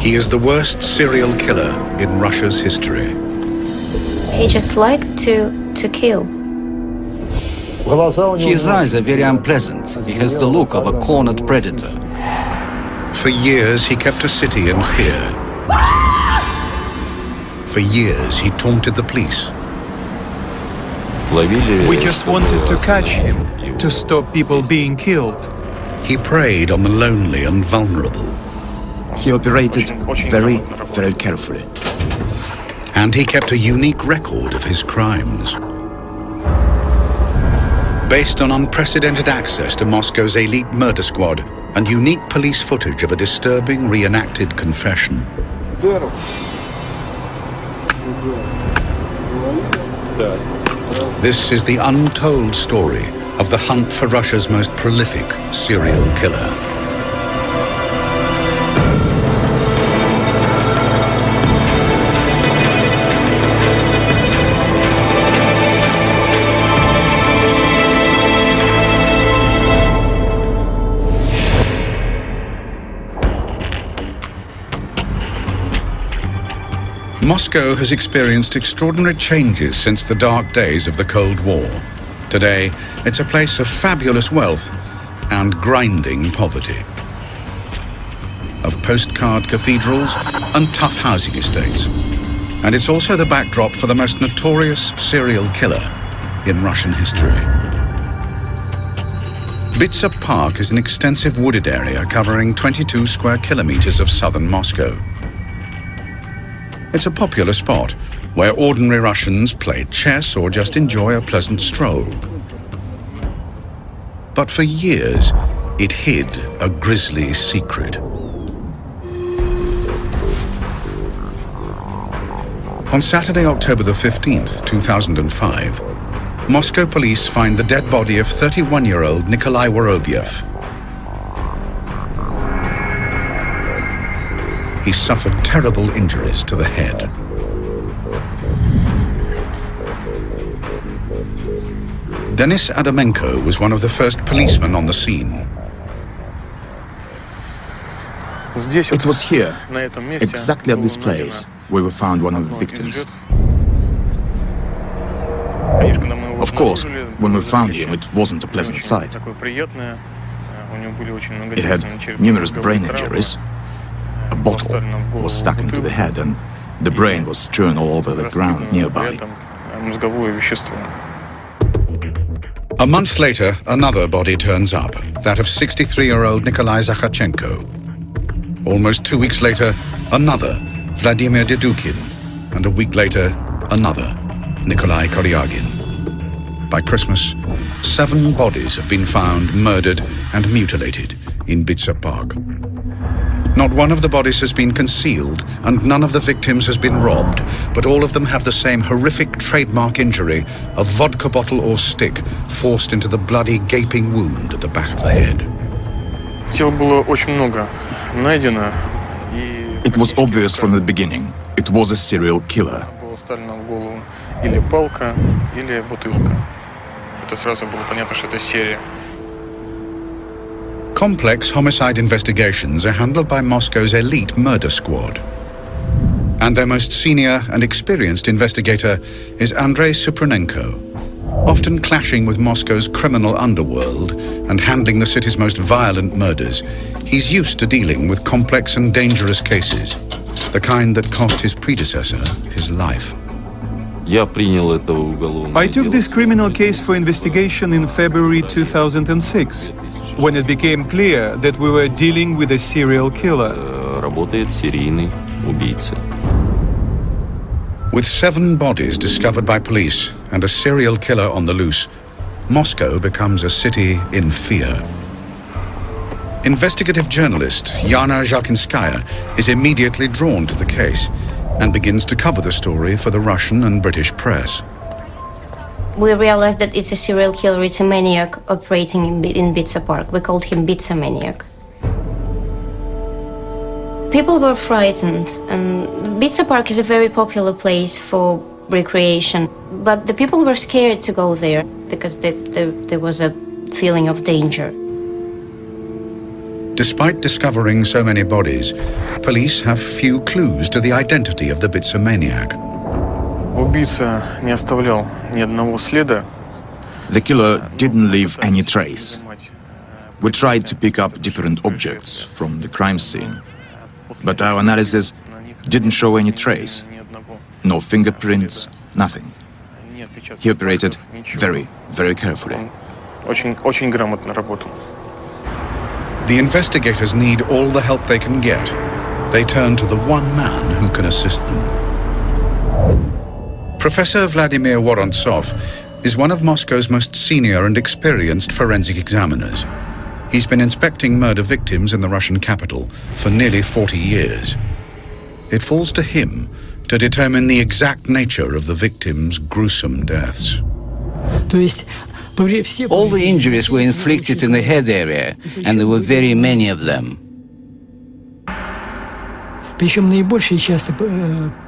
He is the worst serial killer in Russia's history. He just liked to kill. His eyes are very unpleasant. He has the look of a cornered predator. For years, he kept a city in fear. For years, he taunted the police. We just wanted to catch him, to stop people being killed. He preyed on the lonely and vulnerable. He operated very, very carefully. And he kept a unique record of his crimes. Based on unprecedented access to Moscow's elite murder squad and unique police footage of a disturbing reenacted confession. This is the untold story of the hunt for Russia's most prolific serial killer. Moscow has experienced extraordinary changes since the dark days of the Cold War. Today, it's a place of fabulous wealth and grinding poverty, of postcard cathedrals and tough housing estates. And it's also the backdrop for the most notorious serial killer in Russian history. Bitsa Park is an extensive wooded area covering 22 square kilometers of southern Moscow. It's a popular spot where ordinary Russians play chess or just enjoy a pleasant stroll. But for years, it hid a grisly secret. On Saturday, October the 15th, 2005, Moscow police find the dead body of 31-year-old Nikolai Worobyev. He suffered terrible injuries to the head. Denis Adamenko was one of the first policemen on the scene. It was here, exactly at this place, where we found one of the victims. Of course, when we found him, it wasn't a pleasant sight. He had numerous brain injuries. A bottle was stuck into the head and the brain was strewn all over the ground nearby. A month later, another body turns up, that of 63-year-old Nikolai Zakharchenko. Almost 2 weeks later, another, Vladimir Dedukin, and a week later, another, Nikolai Koryagin. By Christmas, 7 bodies have been found murdered and mutilated in Bitsa Park. Not one of the bodies has been concealed, and none of the victims has been robbed, but all of them have the same horrific trademark injury, a vodka bottle or stick forced into the bloody gaping wound at the back of the head. It was obvious from the beginning. It was a serial killer. Complex homicide investigations are handled by Moscow's elite murder squad. And their most senior and experienced investigator is Andrei Supranenko. Often clashing with Moscow's criminal underworld and handling the city's most violent murders, he's used to dealing with complex and dangerous cases, the kind that cost his predecessor his life. I took this criminal case for investigation in February 2006, when it became clear that we were dealing with a serial killer. With 7 bodies discovered by police and a serial killer on the loose, Moscow becomes a city in fear. Investigative journalist Yana Zhalkinskaya is immediately drawn to the case and begins to cover the story for the Russian and British press. We realized that it's a serial killer, it's a maniac operating in Bitsa Park. We called him Bitsa Maniac. People were frightened, and Bitsa Park is a very popular place for recreation, but the people were scared to go there because there was a feeling of danger. Despite discovering so many bodies, police have few clues to the identity of the Bitsa maniac. Убийца не оставлял ни одного следа. The killer didn't leave any trace. We tried to pick up different objects from the crime scene, but our analysis didn't show any trace. No fingerprints, nothing. He operated very, very carefully. Очень грамотно работал. The investigators need all the help they can get. They turn to the one man who can assist them. Professor Vladimir Vorontsov is one of Moscow's most senior and experienced forensic examiners. He's been inspecting murder victims in the Russian capital for nearly 40 years. It falls to him to determine the exact nature of the victims' gruesome deaths. All the injuries were inflicted in the head area, and there were very many of them.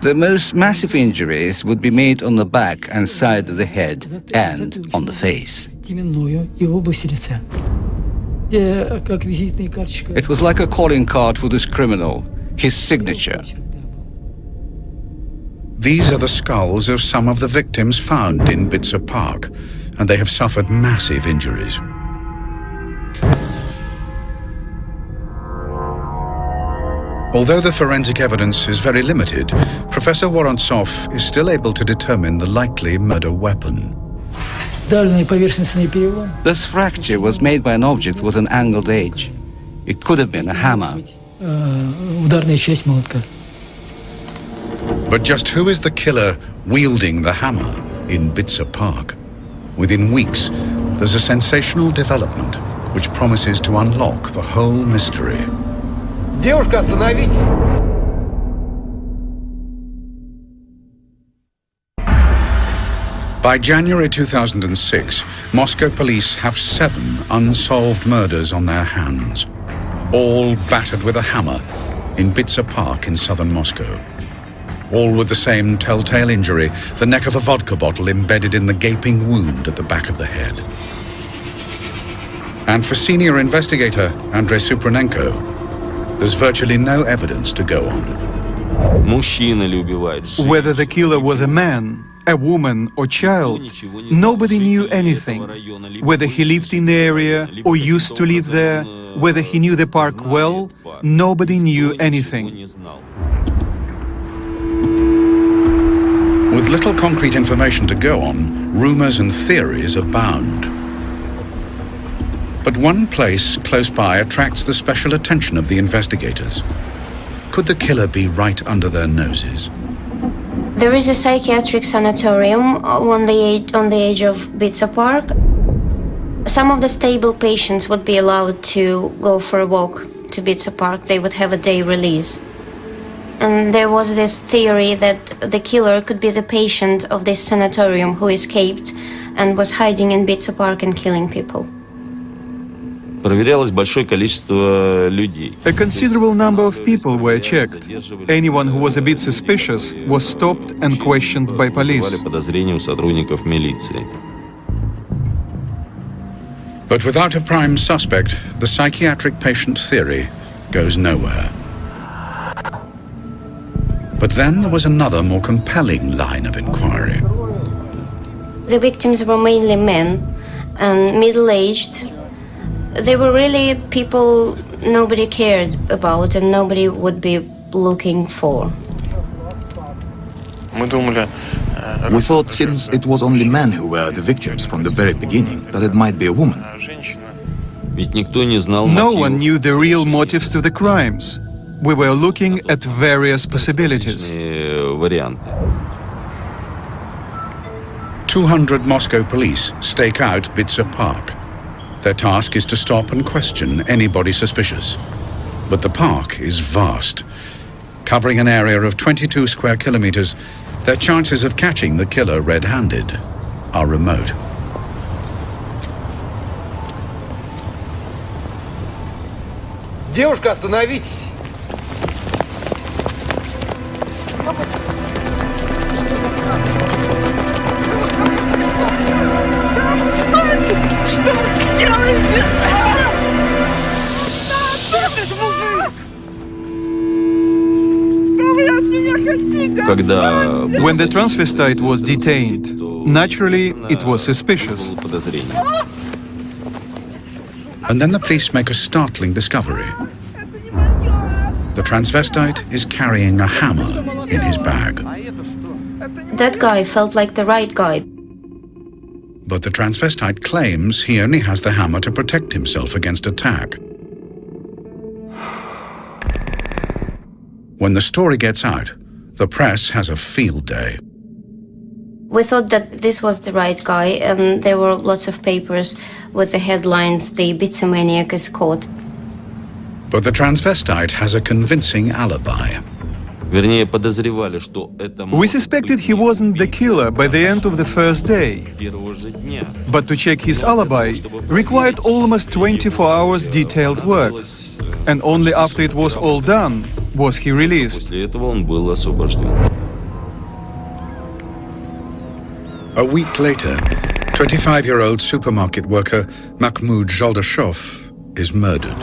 The most massive injuries would be made on the back and side of the head and on the face. It was like a calling card for this criminal, his signature. These are the skulls of some of the victims found in Bitsa Park, and they have suffered massive injuries. Although the forensic evidence is very limited, Professor Vorontsov is still able to determine the likely murder weapon. This fracture was made by an object with an angled edge. It could have been a hammer. But just who is the killer wielding the hammer in Bitsa Park? Within weeks, there's a sensational development which promises to unlock the whole mystery. Девушка, остановитесь! By January 2006, Moscow police have 7 unsolved murders on their hands, all battered with a hammer in Bitsa Park in southern Moscow. All with the same telltale injury, the neck of a vodka bottle embedded in the gaping wound at the back of the head. And for senior investigator Andrei Supranenko, there's virtually no evidence to go on. Whether the killer was a man, a woman or child, nobody knew anything. Whether he lived in the area or used to live there, whether he knew the park well, nobody knew anything. With little concrete information to go on, rumors and theories abound. But one place close by attracts the special attention of the investigators. Could the killer be right under their noses? There is a psychiatric sanatorium on the edge of Bitsa Park. Some of the stable patients would be allowed to go for a walk to Bitsa Park. They would have a day release. And there was this theory that the killer could be the patient of this sanatorium who escaped and was hiding in Bitsa Park and killing people. A considerable number of people were checked. Anyone who was a bit suspicious was stopped and questioned by police. But without a prime suspect, the psychiatric patient theory goes nowhere. But then there was another, more compelling line of inquiry. The victims were mainly men and middle-aged. They were really people nobody cared about and nobody would be looking for. We thought, since it was only men who were the victims from the very beginning, that it might be a woman. No one knew the real motives to the crimes. We were looking at various possibilities. 200 Moscow police stake out Bitsa Park. Their task is to stop and question anybody suspicious. But the park is vast. Covering an area of 22 square kilometers, their chances of catching the killer red-handed are remote. Девушка, остановитесь! Что вы делаете? When the transvestite was detained, naturally, it was suspicious. And then the police make a startling discovery. The transvestite is carrying a hammer in his bag. That guy felt like the right guy. But the transvestite claims he only has the hammer to protect himself against attack. When the story gets out, the press has a field day. We thought that this was the right guy, and there were lots of papers with the headlines, "The Ibiza-maniac is caught." But the transvestite has a convincing alibi. We suspected he wasn't the killer by the end of the first day. But to check his alibi required almost 24 hours detailed work. And only after it was all done was he released. A week later, 25-year-old supermarket worker Mahmoud Joldashov is murdered.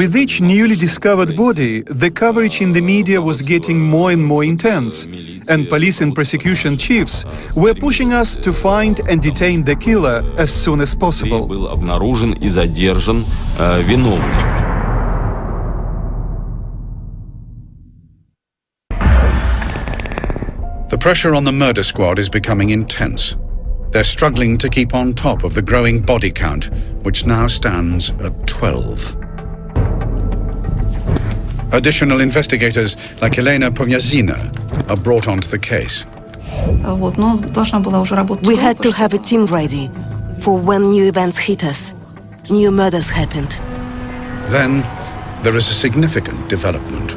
With each newly discovered body, the coverage in the media was getting more and more intense, and police and prosecution chiefs were pushing us to find and detain the killer as soon as possible. The pressure on the murder squad is becoming intense. They're struggling to keep on top of the growing body count, which now stands at 12. Additional investigators like Elena Pomyazina are brought onto the case. We had to have a team ready for when new events hit us. New murders happened. Then there is a significant development.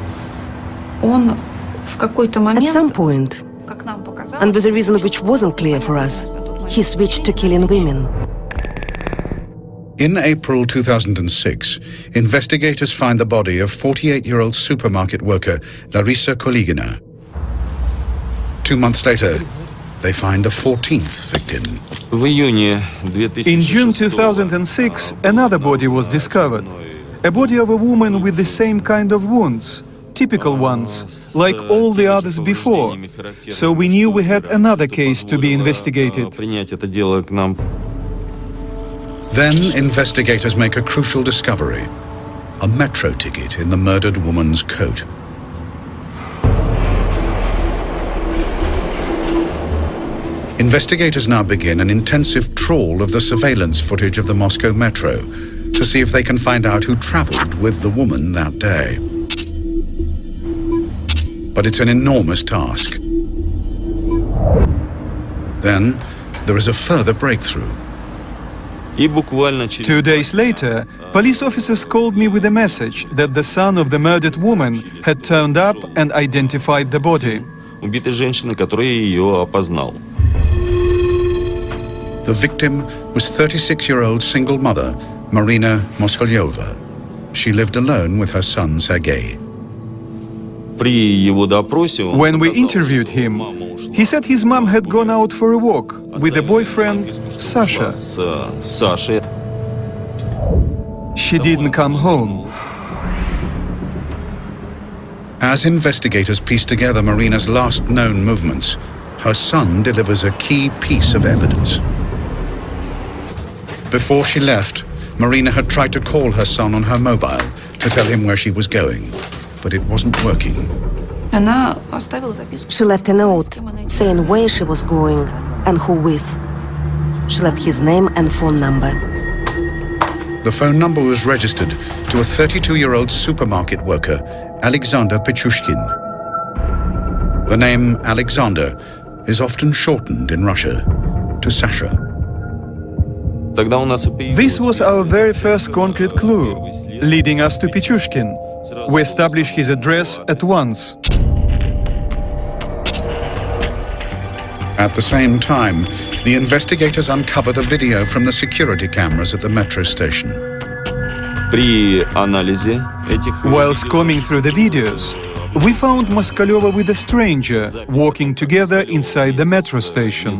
At some point, and with a reason which wasn't clear for us, he switched to killing women. In April 2006, investigators find the body of 48-year-old supermarket worker Larisa Koligina. 2 months later, they find a 14th victim. In June 2006, another body was discovered. A body of a woman with the same kind of wounds. Typical ones, like all the others before. So we knew we had another case to be investigated. Then investigators make a crucial discovery: a metro ticket in the murdered woman's coat. Investigators now begin an intensive trawl of the surveillance footage of the Moscow metro to see if they can find out who traveled with the woman that day. But it's an enormous task. Then there is a further breakthrough. 2 days later, police officers called me with a message that the son of the murdered woman had turned up and identified the body. The victim was 36-year-old single mother, Marina Moskolyova. She lived alone with her son, Sergei. When we interviewed him, he said his mom had gone out for a walk with a boyfriend, Sasha. She didn't come home. As investigators piece together Marina's last known movements, her son delivers a key piece of evidence. Before she left, Marina had tried to call her son on her mobile to tell him where she was going, but it wasn't working. She left a note saying where she was going and who with. She left his name and phone number. The phone number was registered to a 32-year-old supermarket worker, Alexander Pichushkin. The name Alexander is often shortened in Russia to Sasha. This was our very first concrete clue, leading us to Pichushkin. We established his address at once. At the same time, the investigators uncover the video from the security cameras at the metro station. While combing through the videos, we found Moskolyova with a stranger walking together inside the metro station.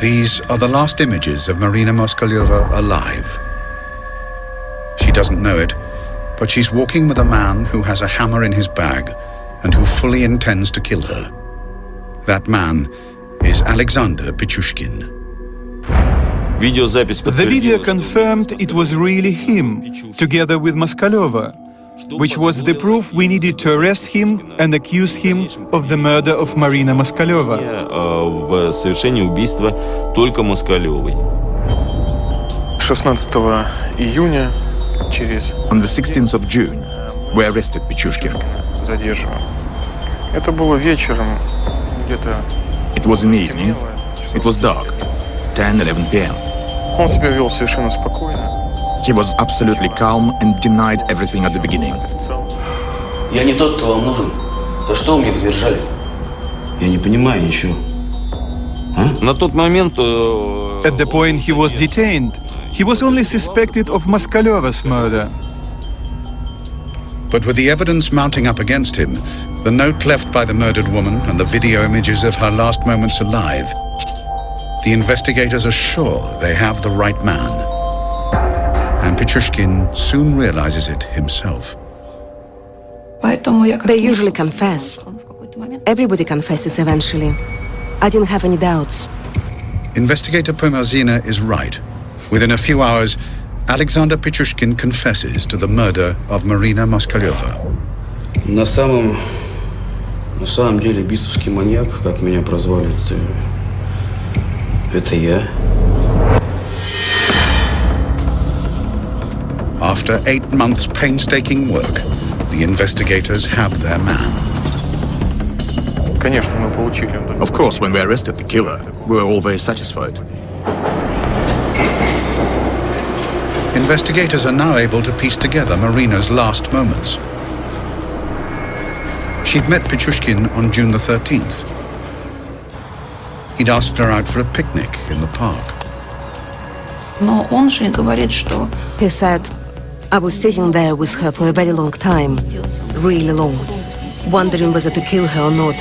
The These are the last images of Marina Moskalyova alive. She doesn't know it, but she's walking with a man who has a hammer in his bag and who fully intends to kill her. That man is Alexander Pichushkin. The video confirmed it was really him, together with Moskalyova, which was the proof we needed to arrest him and accuse him of the murder of Marina Moskalyova. В совершении убийства только Москалевой. 16 июня On the 16th of June, we arrested Pichushkin. задерживаем. Это было вечером, где-то It was in the evening. It was dark, 10-11 p.m. он себя вел совершенно спокойно. He was absolutely calm and denied everything at the beginning. Я не тот, кто вам нужен. За что вы меня задержали? Я не понимаю ничего. На тот момент At the point he was detained, he was only suspected of Moskaleva's murder. But with the evidence mounting up against him, the note left by the murdered woman and the video images of her last moments alive, the investigators are sure they have the right man. And Pichushkin soon realizes it himself. They usually confess. Everybody confesses eventually. I didn't have any doubts. Investigator Pomerzina is right. Within a few hours, Alexander Pichushkin confesses to the murder of Marina Moskalyova. На самом деле битцевский маньяк, как меня прозвали, это я. After 8 months' painstaking work, the investigators have their man. Конечно, мы получили. Of course, when we arrested the killer, we were all very satisfied. Investigators are now able to piece together Marina's last moments. She'd met Pichushkin on June the 13th. He'd asked her out for a picnic in the park. He said, I was sitting there with her for a very long time, really long, wondering whether to kill her or not.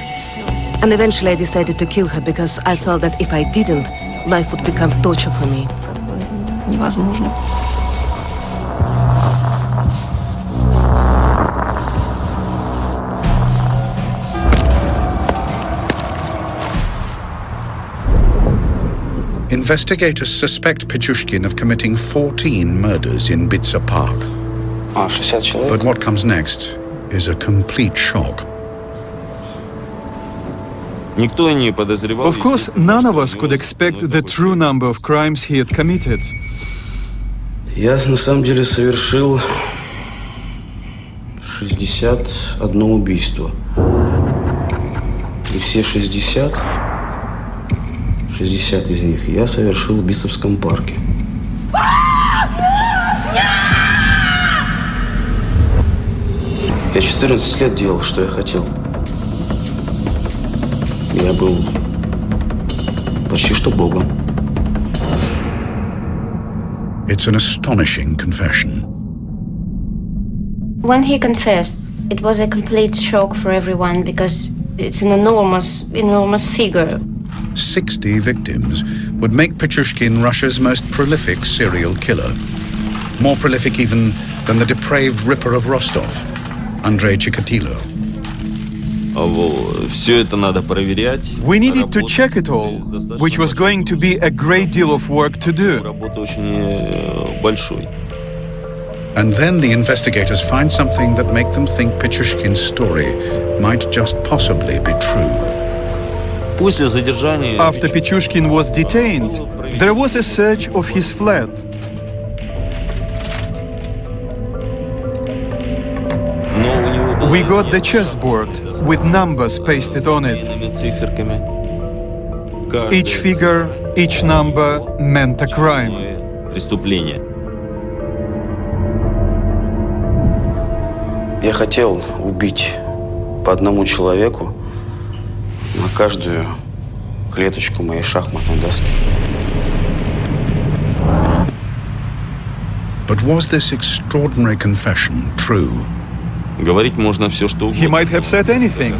And eventually I decided to kill her because I felt that if I didn't, life would become torture for me. Investigators suspect Pichushkin of committing 14 murders in Bitsa Park. But what comes next is a complete shock. Of course, none of us could expect the true number of crimes he had committed. Я на самом деле совершил 61 убийство. И все 60 из них я совершил в Битцевском парке. Я 14 лет делал, что я хотел. Я был почти что Богом. It's an astonishing confession. When he confessed, it was a complete shock for everyone because it's an enormous figure. 60 victims would make Pichushkin Russia's most prolific serial killer. More prolific even than the depraved ripper of Rostov, Andrei Chikatilo. We needed to check it all, which was going to be a great deal of work to do. And then the investigators find something that make them think Pichushkin's story might just possibly be true. After Pichushkin was detained, there was a search of his flat. We got the chessboard with numbers pasted on it. Each figure, each number meant a crime. Я хотел убить по одному человеку на каждую клеточку моей шахматной доски. But was this extraordinary confession true? He might have said anything,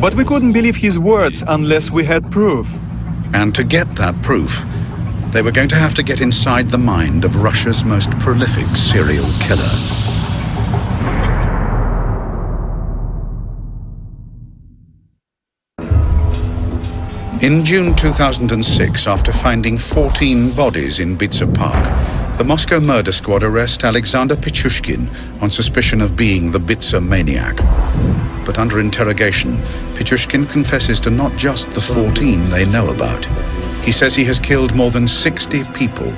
but we couldn't believe his words unless we had proof. And to get that proof, they were going to have to get inside the mind of Russia's most prolific serial killer. In June 2006, after finding 14 bodies in Bitsa Park, the Moscow murder squad arrest Alexander Pichushkin on suspicion of being the Bitsa maniac. But under interrogation, Pichushkin confesses to not just the 14 they know about. He says he has killed more than 60 people,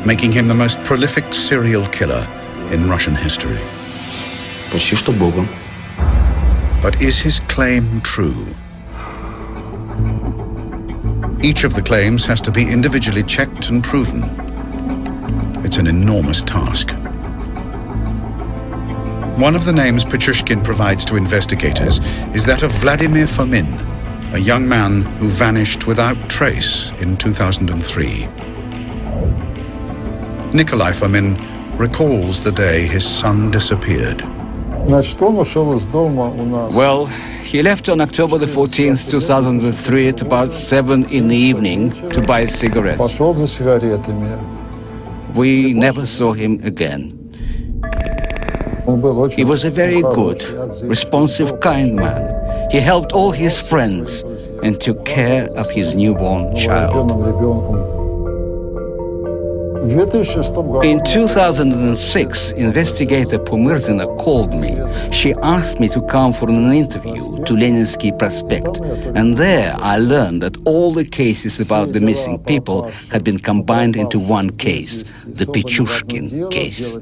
making him the most prolific serial killer in Russian history. Почти что Богом. But is his claim true? Each of the claims has to be individually checked and proven. It's an enormous task. One of the names Pichushkin provides to investigators is that of Vladimir Fomin, a young man who vanished without trace in 2003. Nikolai Fomin recalls the day his son disappeared. Well, he left on October the 14th, 2003 at about 7 in the evening to buy cigarettes. We never saw him again. He was a very good, responsive, kind man. He helped all his friends and took care of his newborn child. In 2006, investigator Pumirzina called me. She asked me to come for an interview to Leninsky Prospect. And there I learned that all the cases about the missing people had been combined into one case, the Pichushkin case.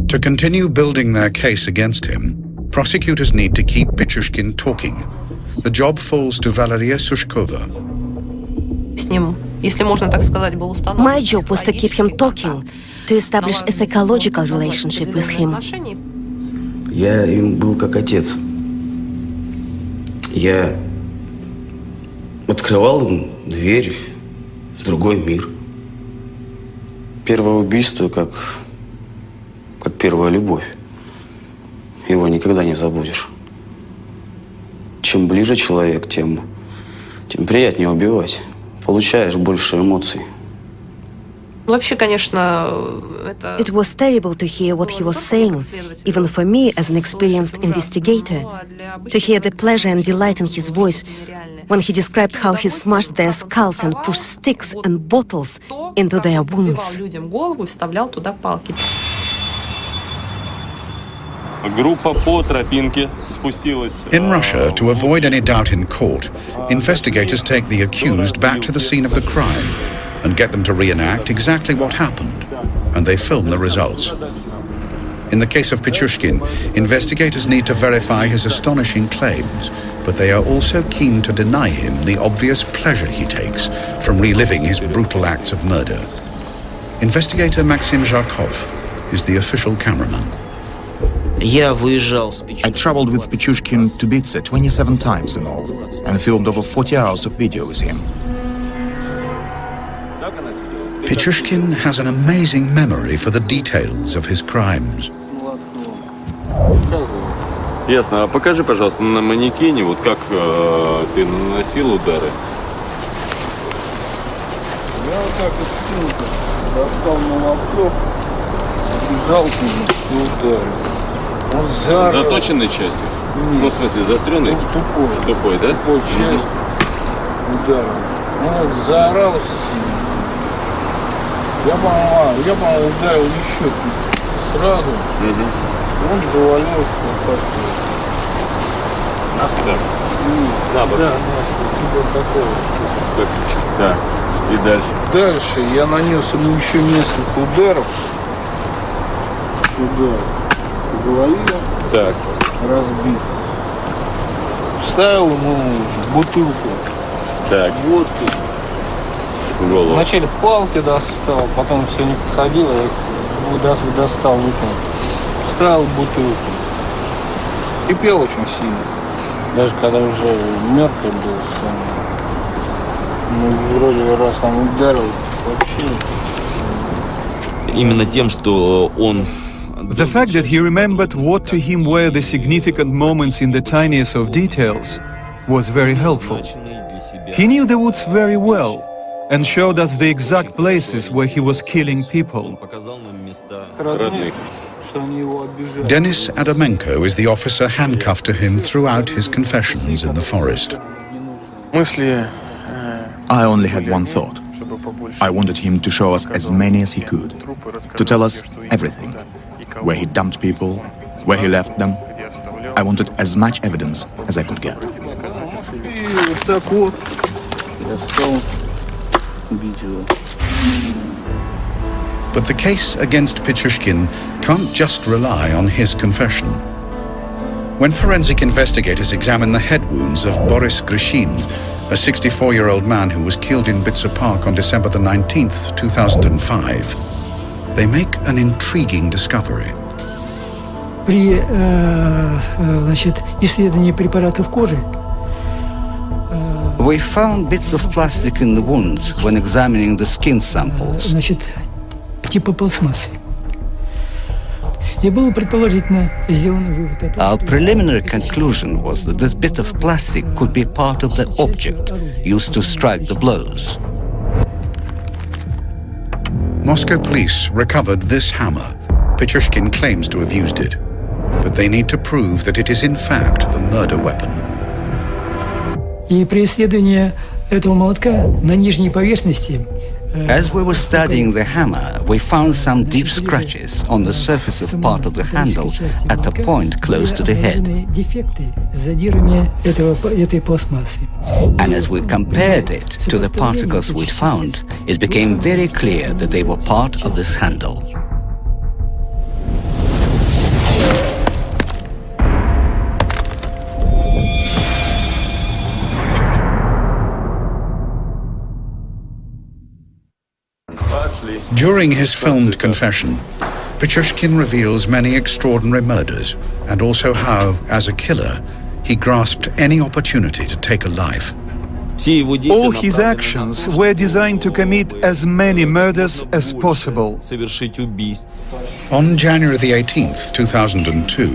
To continue building their case against him, prosecutors need to keep Pichushkin talking. The job falls to Valeria Sushkova. My job was to keep him talking, to establish a psychological relationship with him. Я им был как отец. Я открывал им дверь в другой мир. Первое убийство как первая любовь. Его никогда не забудешь. Чем ближе человек, тем приятнее убивать. Получаешь больше эмоций. It was terrible to hear what he was saying, even for me as an experienced investigator, to hear the pleasure and delight in his voice when he described how he smashed their skulls and pushed sticks and bottles into their wounds. In Russia, to avoid any doubt in court, investigators take the accused back to the scene of the crime and get them to reenact exactly what happened, and they film the results. In the case of Pichushkin, investigators need to verify his astonishing claims, but they are also keen to deny him the obvious pleasure he takes from reliving his brutal acts of murder. Investigator Maxim Zharkov is the official cameraman. I traveled with Pichushkin to Bitsa 27 times in all, and filmed over 40 hours of video with him. Pichushkin has an amazing memory for the details of his crimes. Ясно. А покажи, пожалуйста, на манекене, вот как ты наносил удары. Я вот так вот достал молоток, бежал к нему и ударил. Он заорал. Заточенной частью? Ну, в смысле, заостренной? Тупой. Тупой, да? Тупой часть ударил. Он заорал сильно. Я, по-моему, ударил еще сразу. Он завалился вот так. Да. На бок. Да, типа такого. Да. И дальше? Дальше я нанес ему еще несколько ударов. Туда. По голове. Так. Разбит. Вставил ему бутылку. Так. Водки. Голову. Вначале палки достал, потом все не подходило, я их достал, выкинул. Вставил бутылку. Кипел очень сильно. Даже когда уже мертвый был, ну, вроде раз там ударил, вообще. Именно тем, что он... The fact that he remembered what to him were the significant moments in the tiniest of details was very helpful. He knew the woods very well and showed us the exact places where he was killing people. Denis Adamenko is the officer handcuffed to him throughout his confessions in the forest. I only had one thought. I wanted him to show us as many as he could, to tell us everything. Where he dumped people, where he left them. I wanted as much evidence as I could get. But the case against Pichushkin can't just rely on his confession. When forensic investigators examine the head wounds of Boris Grishin, a 64-year-old man who was killed in Bitsa Park on December the 19th, 2005, they make an intriguing discovery. При исследовании препаратов кожи we found bits of plastic in the wounds when examining the skin samples. Типа пластмассы. Our preliminary conclusion was that this bit of plastic could be part of the object used to strike the blows. Moscow police recovered this hammer. Pichushkin claims to have used it, but they need to prove that it is in fact the murder weapon. И при исследовании этого молотка на нижней поверхности As we were studying the hammer, we found some deep scratches on the surface of part of the handle at a point close to the head. And as we compared it to the particles we'd found, it became very clear that they were part of this handle. During his filmed confession, Pichushkin reveals many extraordinary murders and also how, as a killer, he grasped any opportunity to take a life. All his actions were designed to commit as many murders as possible. On January the 18th, 2002,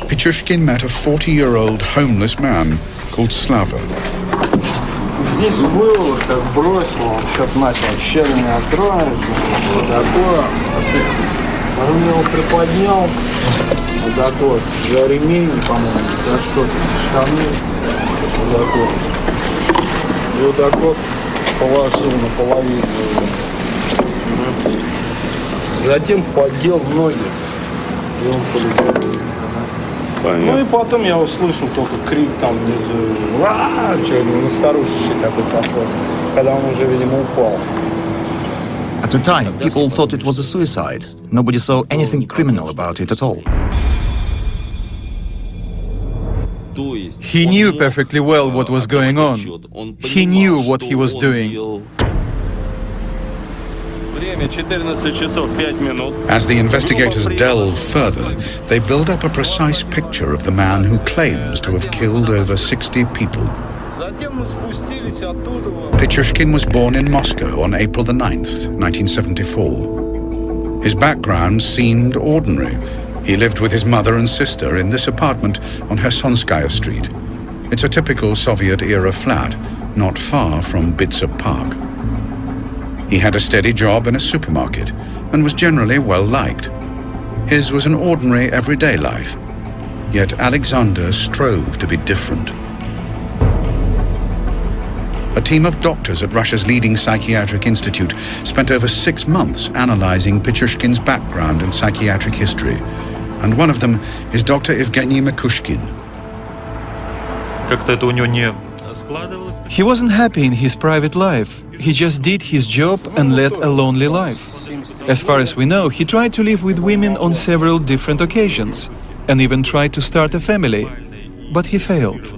Pichushkin met a 40-year-old homeless man called Slava. Здесь было, как бросил, он что-то начал щелина откроешь, вот такое. Он его приподнял, вот такой, за ремень, по-моему, за что-то, штаны, вот такой. И вот так вот положил наполовину его. Затем поддел ноги, и он полетел. Ну и потом я услышал только крик там внизу, на старушечий такой похож, когда он уже, видимо, упал. At the time, people thought it was a suicide. Nobody saw anything criminal about it at all. He knew perfectly well what was going on. He knew what he was doing. As the investigators delve further, they build up a precise picture of the man who claims to have killed over 60 people. Pichushkin was born in Moscow on April the 9th, 1974. His background seemed ordinary. He lived with his mother and sister in this apartment on Hersonskaya Street. It's a typical Soviet-era flat, not far from Bitsa Park. He had a steady job in a supermarket and was generally well-liked. His was an ordinary, everyday life. Yet Alexander strove to be different. A team of doctors at Russia's leading psychiatric institute spent over 6 months analyzing Pichushkin's background and psychiatric history. And one of them is Dr. Evgeny Mikushkin. He wasn't happy in his private life. He just did his job and led a lonely life. As far as we know, he tried to live with women on several different occasions and even tried to start a family, but he failed.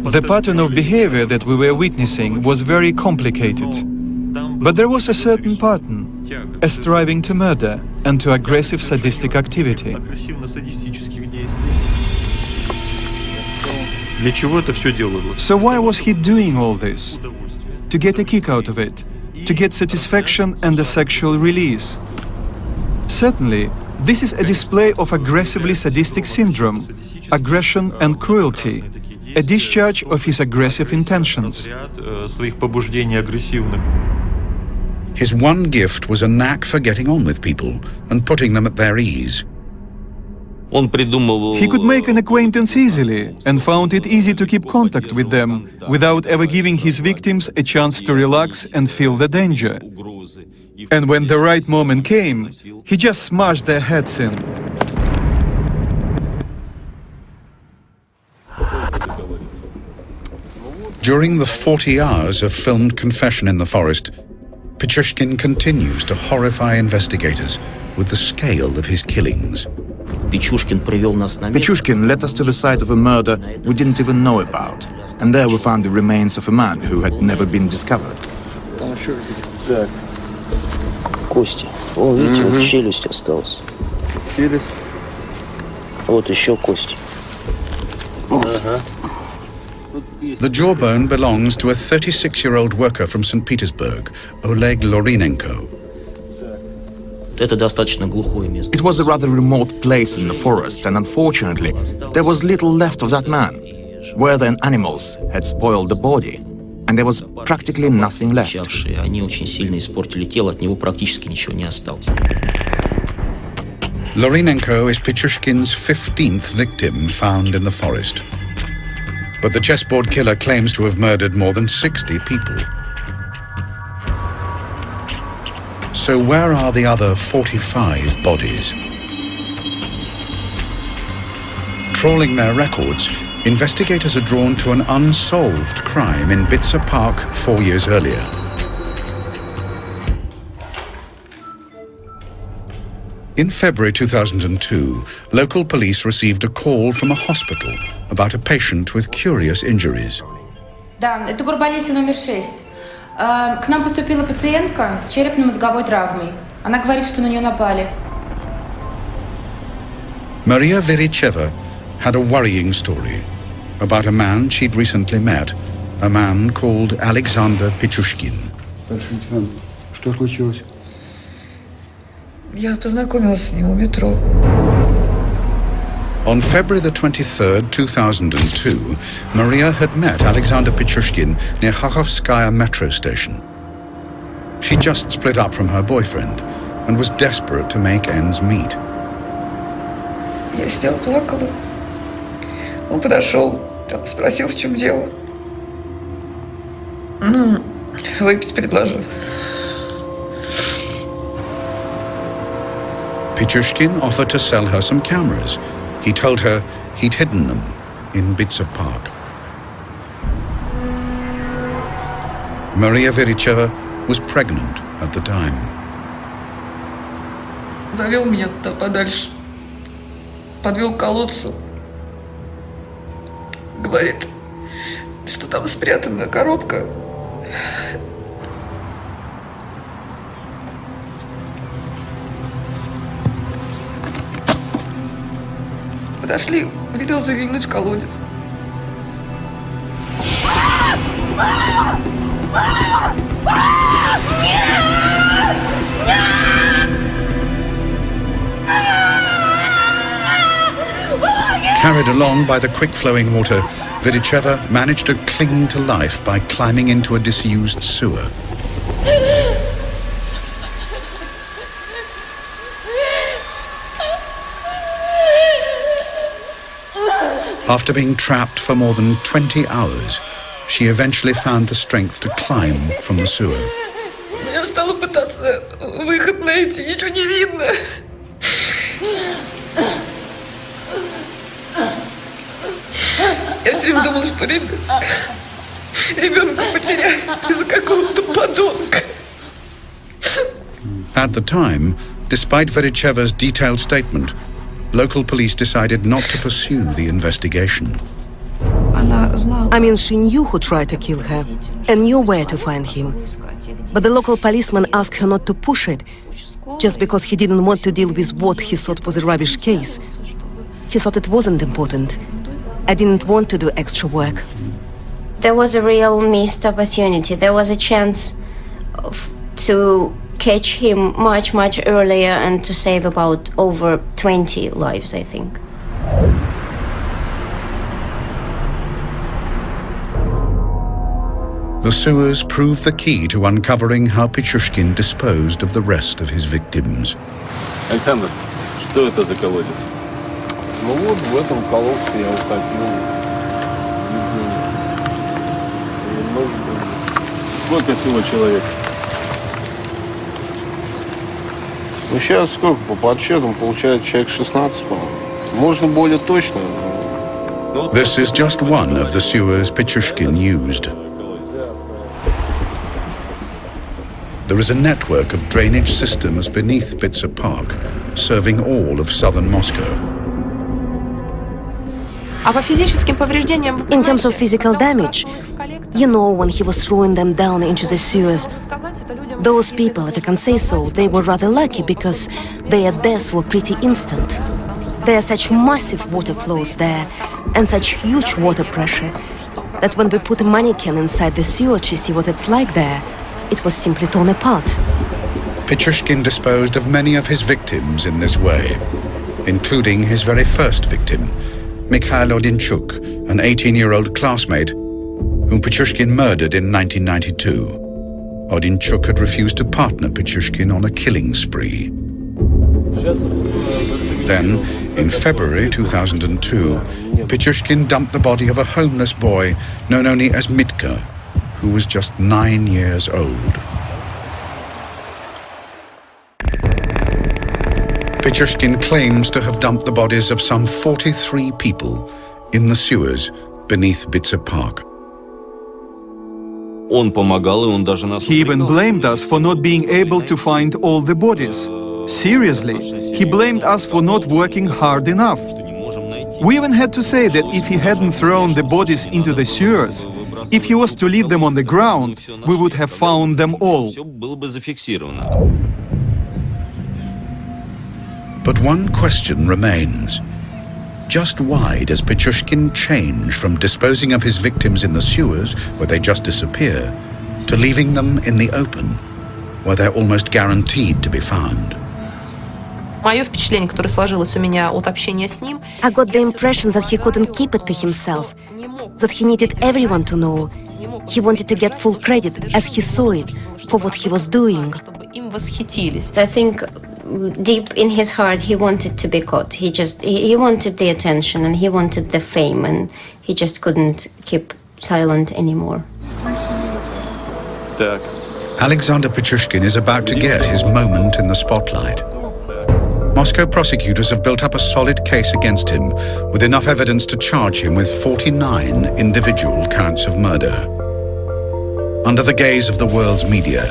The pattern of behavior that we were witnessing was very complicated. But there was a certain pattern, a striving to murder and to aggressive sadistic activity. So why was he doing all this? To get a kick out of it, to get satisfaction and a sexual release. Certainly, This is a display of aggressively sadistic syndrome, aggression and cruelty, a discharge of his aggressive intentions. His one gift was a knack for getting on with people and putting them at their ease. He could make an acquaintance easily and found it easy to keep contact with them without ever giving his victims a chance to relax and feel the danger. And when the right moment came, he just smashed their heads in. During the 40 hours of filmed confession in the forest, Pichushkin continues to horrify investigators with the scale of his killings. Pichushkin led us to the site of a murder we didn't even know about, and there we found the remains of a man who had never been discovered. Кости. О, видите, вот челюсть осталась. Челюсть. Вот еще кости. Ага. The jawbone belongs to a 36-year-old worker from St. Petersburg, Oleg Lorinenko. It was a rather remote place in the forest, and unfortunately, there was little left of that man. Weather and animals had spoiled the body, and there was practically nothing left. Lorinenko is Pichushkin's 15th victim found in the forest. But the chessboard killer claims to have murdered more than 60 people. So where are the other 45 bodies? Trawling their records, investigators are drawn to an unsolved crime in Bitsa Park 4 years earlier. In February 2002, local police received a call from a hospital about a patient with curious injuries. Да, это горбольница номер 6. К нам поступила пациентка с черепно-мозговой травмой. Она говорит, что на нее напали. Maria Viricheva had a worrying story about a man she'd recently met, a man called Alexander Pichushkin. Старший лейтенант, что случилось? Я познакомилась с ним у метро. On February the 23rd, 2002, Maria had met Alexander Pichushkin near Kharkovskaya metro station. She just split up from her boyfriend and was desperate to make ends meet. Я сидела, плакала. Он подошел, спросил, в чем дело. Выпить предложил. Pichushkin offered to sell her some cameras. He told her he'd hidden them in Bitsa Park. Maria Viricheva was pregnant at the time. Завел меня туда подальше. Подвел к колодцу. Говорит, что там спрятана коробка. Подошли, велел заглянуть в колодец. Carried along by the quick-flowing water, Viricheva managed to cling to life by climbing into a disused sewer. After being trapped for more than 20 hours, she eventually found the strength to climb from the sewer. Я стала пытаться выход найти, ничего не видно. Я все время думала, что ребенка потеряю из-за какого-то подонка. At the time, despite Viricheva's detailed statement, local police decided not to pursue the investigation. I mean, she knew who tried to kill her and knew where to find him. But the local policeman asked her not to push it, just because he didn't want to deal with what he thought was a rubbish case. He thought it wasn't important. I didn't want to do extra work. There was a real missed opportunity. There was a chance to catch him much, much earlier and to save about over 20 lives, I think. The sewers prove the key to uncovering how Pichushkin disposed of the rest of his victims. Александр, что это за колодец? Ну вот в этом колодце я утопил людей. Сколько всего человек? Ну сейчас сколько по подсчетам получается человек 16, по-моему. Можно более точно. This is just one of the sewers Pichushkin used. There is a network of drainage systems beneath Bitsa Park, serving all of southern Moscow. In terms of physical damage, you know, when he was throwing them down into the sewers, those people, if I can say so, they were rather lucky because their deaths were pretty instant. There are such massive water flows there and such huge water pressure that when we put a mannequin inside the sewer to see what it's like there, it was simply torn apart. Pichushkin disposed of many of his victims in this way, including his very first victim, Mikhail Odinchuk, an 18-year-old classmate whom Pichushkin murdered in 1992. Odinchuk had refused to partner Pichushkin on a killing spree. Then, in February 2002, Pichushkin dumped the body of a homeless boy known only as Mitka, who was just 9 years old. Pichushkin claims to have dumped the bodies of some 43 people in the sewers beneath Bitsa Park. He even blamed us for not being able to find all the bodies. Seriously, he blamed us for not working hard enough. We even had to say that if he hadn't thrown the bodies into the sewers, if he was to leave them on the ground, we would have found them all. But one question remains. Just why does Pichushkin change from disposing of his victims in the sewers, where they just disappear, to leaving them in the open, where they're almost guaranteed to be found? I got the impression that he couldn't keep it to himself, that he needed everyone to know. He wanted to get full credit, as he saw it, for what he was doing. I think deep in his heart he wanted to be caught. He wanted the attention and he wanted the fame, and he just couldn't keep silent anymore. Alexander Pichushkin is about to get his moment in the spotlight. Moscow prosecutors have built up a solid case against him, with enough evidence to charge him with 49 individual counts of murder. Under the gaze of the world's media,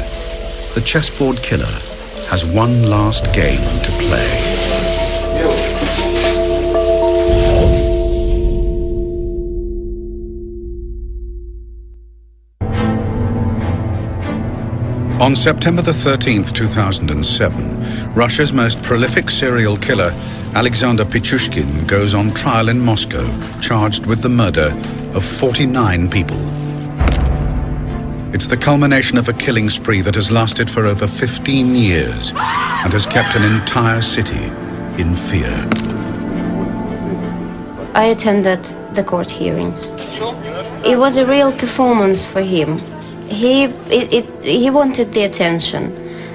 the chessboard killer has one last game to play. On September the 13th, 2007, Russia's most prolific serial killer, Alexander Pichushkin, goes on trial in Moscow, charged with the murder of 49 people. It's the culmination of a killing spree that has lasted for over 15 years and has kept an entire city in fear. I attended the court hearings. It was a real performance for him. He wanted the attention,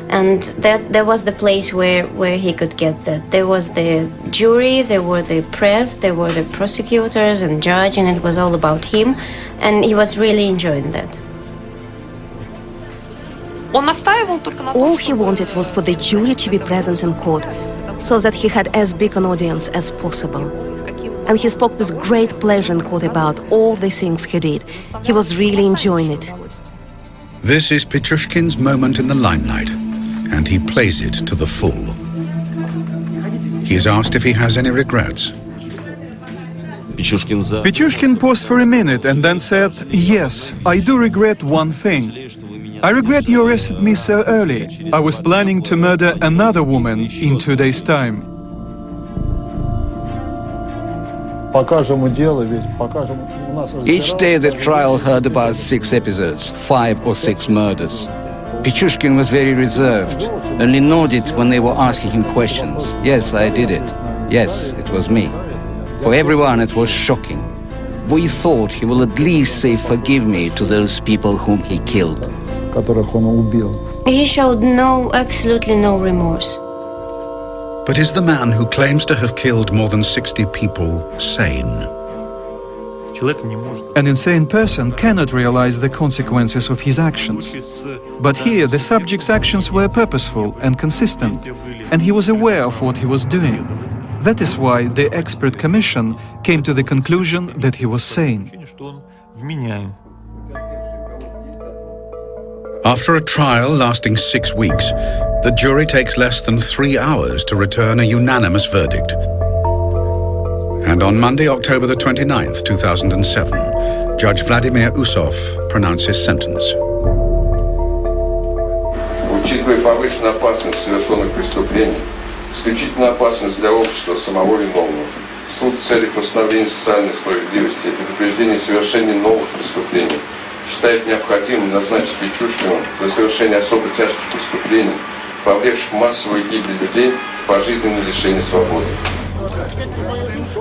and that was the place where he could get that. There was the jury, there were the press, there were the prosecutors and judge, and it was all about him, and he was really enjoying that. All he wanted was for the jury to be present in court, so that he had as big an audience as possible. And he spoke with great pleasure in court about all the things he did. He was really enjoying it. This is Pichushkin's moment in the limelight, and he plays it to the full. He is asked if he has any regrets. Pichushkin paused for a minute and then said, "Yes, I do regret one thing. I regret you arrested me so early. I was planning to murder another woman in 2 days' time." Each day the trial heard about 6 episodes, 5 or 6 murders. Pichushkin was very reserved, only nodded when they were asking him questions. Yes, I did it. Yes, it was me. For everyone, it was shocking. We thought he will at least say forgive me to those people whom he killed. He showed absolutely no remorse. But is the man who claims to have killed more than 60 people sane? An insane person cannot realize the consequences of his actions. But here, the subject's actions were purposeful and consistent, and he was aware of what he was doing. That is why the expert commission came to the conclusion that he was sane. After a trial lasting 6 weeks, the jury takes less than 3 hours to return a unanimous verdict. And on Monday, October the 29th, 2007, Judge Vladimir Usov pronounces sentence. Учитывая повышенную опасность совершенных преступлений, исключительную опасность для общества самого виновного, суд в целях восстановления социальной справедливости и предупреждения совершения новых преступлений считает необходимым назначить Пичушкину за совершение особо тяжких преступлений, повлекших массовую гибель людей, пожизненное лишение свободы.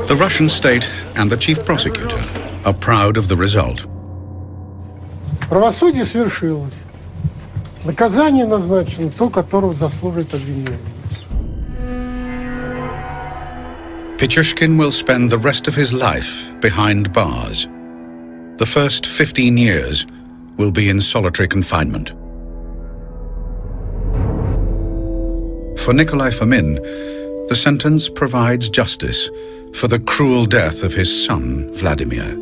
The Russian state and the chief prosecutor are proud of the result. Правосудие свершилось. Наказание назначено то, которого заслуживает обвиняемый. Pichushkin will spend the rest of his life behind bars. The first 15 years will be in solitary confinement. For Nikolai Fomin, the sentence provides justice for the cruel death of his son, Vladimir.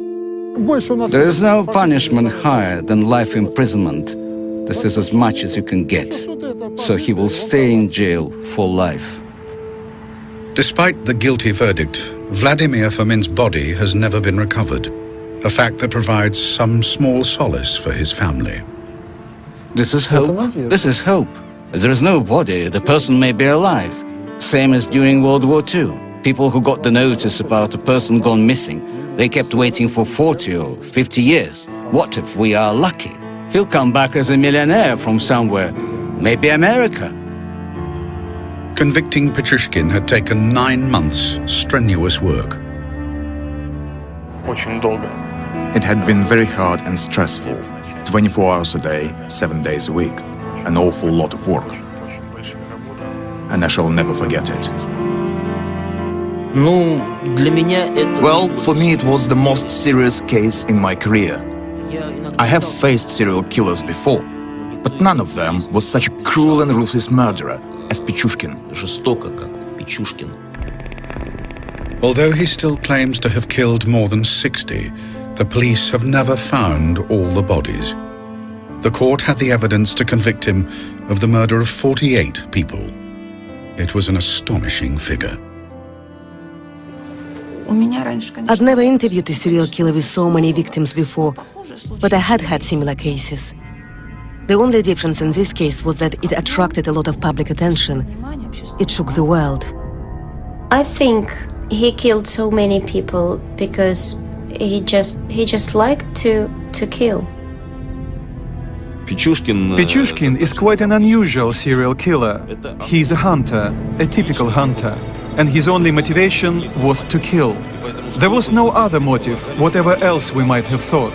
There is no punishment higher than life imprisonment. This is as much as you can get. So he will stay in jail for life. Despite the guilty verdict, Vladimir Fomin's body has never been recovered, a fact that provides some small solace for his family. This is hope. This is hope. There is no body. The person may be alive. Same as during World War II. People who got the notice about a person gone missing, they kept waiting for 40 or 50 years. What if we are lucky? He'll come back as a millionaire from somewhere, maybe America. Convicting Pichushkin had taken 9 months strenuous work. It had been very hard and stressful. 24 hours a day, 7 days a week. An awful lot of work. And I shall never forget it. Well, for me it was the most serious case in my career. I have faced serial killers before, but none of them was such a cruel and ruthless murderer as Pichushkin. Although he still claims to have killed more than 60, the police have never found all the bodies. The court had the evidence to convict him of the murder of 48 people. It was an astonishing figure. I'd never interviewed a serial killer with so many victims before, but I had had similar cases. The only difference in this case was that it attracted a lot of public attention. It shook the world. I think he killed so many people because he just liked to kill. Pichushkin is quite an unusual serial killer. He is a hunter, a typical hunter, and his only motivation was to kill. There was no other motive, whatever else we might have thought.